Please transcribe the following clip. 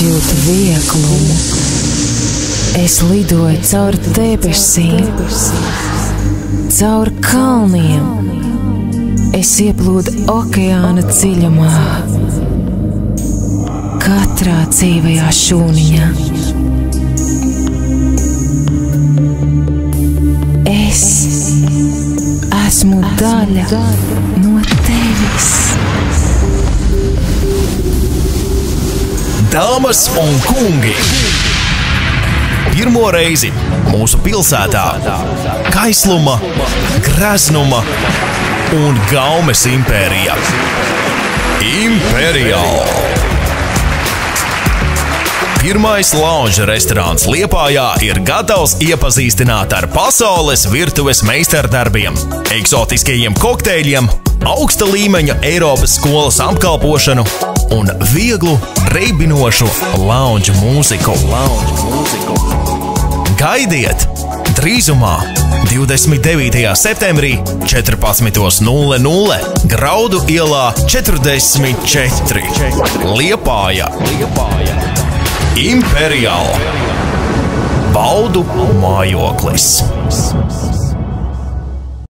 jūtu vieglumu. Es lidoju caur debesīm, caur kalniem. Es ieplūdu okeāna dziļumā, katrā dzīvajā šūniņā. Es esmu daļa no tevis. Dāmas un kungi, pirmo reizi mūsu pilsētā kaisluma, greznuma un gaumes impērija Imperial. Pirmais lounge restorāns Liepājā ir gatavs iepazīstināt ar pasaules virtuves meistardarbiem, eksotiskajiem kokteļiem, augsta līmeņa Eiropas skolas apkalpošanu un vieglu, reibinošu lounge mūziku. Gaidiet! Drīzumā 29. septembrī 14:00 Graudu ielā 44 Liepāja. Imperial. Baudu mājoklis.